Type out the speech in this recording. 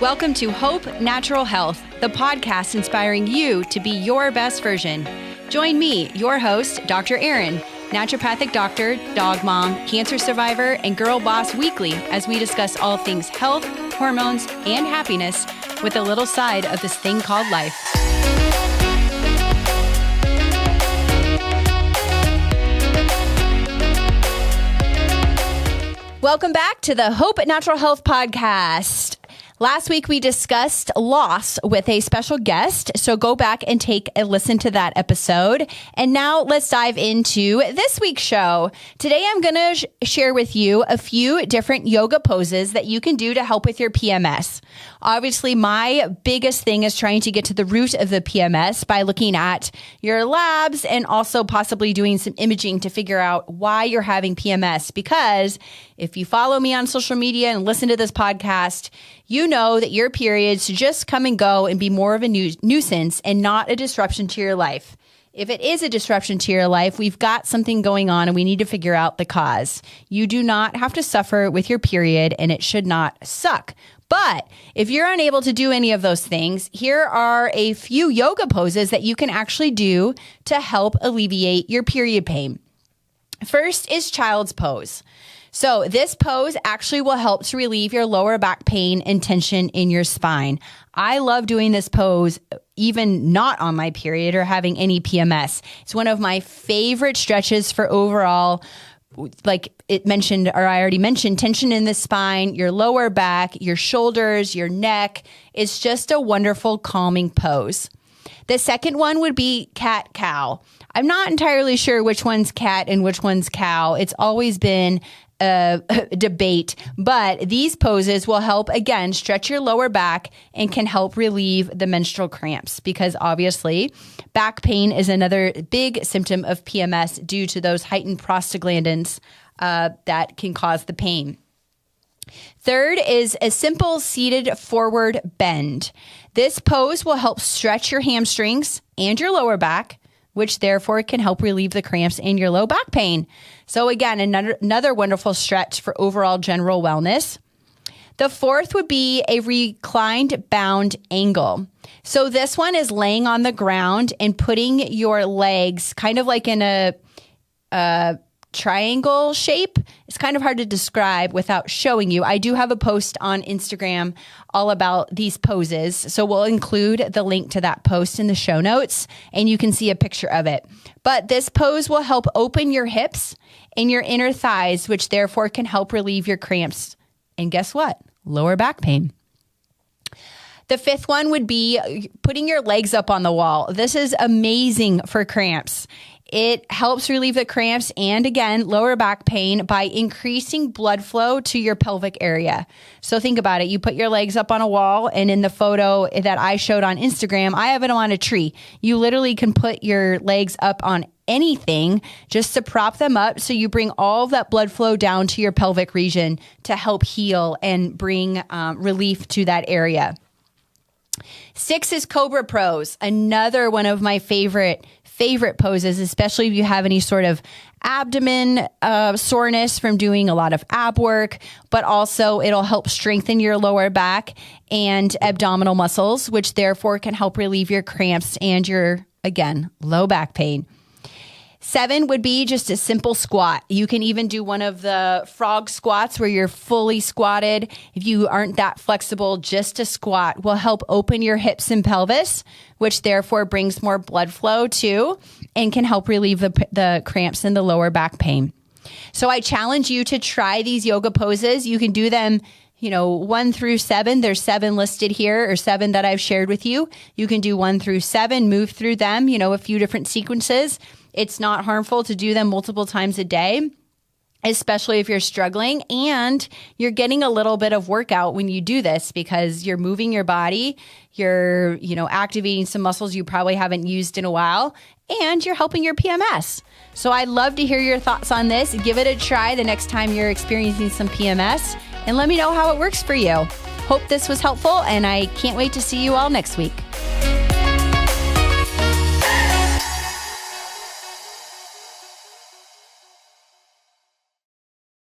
Welcome to Hope Natural Health, the podcast inspiring you to be your best version. Join me, your host, Dr. Erin, naturopathic doctor, dog mom, cancer survivor, and girl boss weekly as we discuss all things health, hormones, and happiness with a little side of this thing called life. Welcome back to the Hope Natural Health podcast. Last week, we discussed loss with a special guest, so go back and take a listen to that episode. And now let's dive into this week's show. Today, I'm going to share with you a few different yoga poses that you can do to help with your PMS. Obviously, my biggest thing is trying to get to the root of the PMS by looking at your labs and also possibly doing some imaging to figure out why you're having PMS. Because if you follow me on social media and listen to this podcast, you know that your periods just come and go and be more of a nuisance and not a disruption to your life. If it is a disruption to your life, we've got something going on and we need to figure out the cause. You do not have to suffer with your period and it should not suck. But if you're unable to do any of those things, here are a few yoga poses that you can actually do to help alleviate your period pain. First is child's pose. So this pose actually will help to relieve your lower back pain and tension in your spine. I love doing this pose even not on my period or having any PMS. It's one of my favorite stretches for overall, like it mentioned, or I already mentioned, tension in the spine, your lower back, your shoulders, your neck. It's just a wonderful calming pose. The second one would be cat-cow. I'm not entirely sure which one's cat and which one's cow. It's always been a debate, but these poses will help, again, stretch your lower back and can help relieve the menstrual cramps because obviously back pain is another big symptom of PMS due to those heightened prostaglandins that can cause the pain. Third is a simple seated forward bend. This pose will help stretch your hamstrings and your lower back, which therefore can help relieve the cramps in your low back pain. So again, another wonderful stretch for overall general wellness. The fourth would be a reclined bound angle. So this one is laying on the ground and putting your legs kind of like in a triangle shape. It's kind of hard to describe without showing you. I do have a post on Instagram all about these poses. So we'll include the link to that post in the show notes and you can see a picture of it. But this pose will help open your hips and your inner thighs, which therefore can help relieve your cramps. And guess what? Lower back pain. The fifth one would be putting your legs up on the wall. This is amazing for cramps. It helps relieve the cramps and, again, lower back pain by increasing blood flow to your pelvic area. So think about it. You put your legs up on a wall, and in the photo that I showed on Instagram, I have it on a tree. You literally can put your legs up on anything just to prop them up so you bring all of that blood flow down to your pelvic region to help heal and bring relief to that area. 6 is Cobra Pose, another one of my favorite poses, especially if you have any sort of abdomen soreness from doing a lot of ab work, but also it'll help strengthen your lower back and abdominal muscles, which therefore can help relieve your cramps and your, again, low back pain. 7 would be just a simple squat. You can even do one of the frog squats where you're fully squatted. If you aren't that flexible, just a squat will help open your hips and pelvis, which therefore brings more blood flow too and can help relieve the cramps and the lower back pain. So I challenge you to try these yoga poses. You can do them 1 through 7. There's 7 listed here, or 7 that I've shared with you. You can do 1 through 7, move through them, a few different sequences. It's not harmful to do them multiple times a day, especially if you're struggling, and you're getting a little bit of workout when you do this because you're moving your body, you're, activating some muscles you probably haven't used in a while, and you're helping your PMS. So I'd love to hear your thoughts on this. Give it a try the next time you're experiencing some PMS and let me know how it works for you. Hope this was helpful, and I can't wait to see you all next week.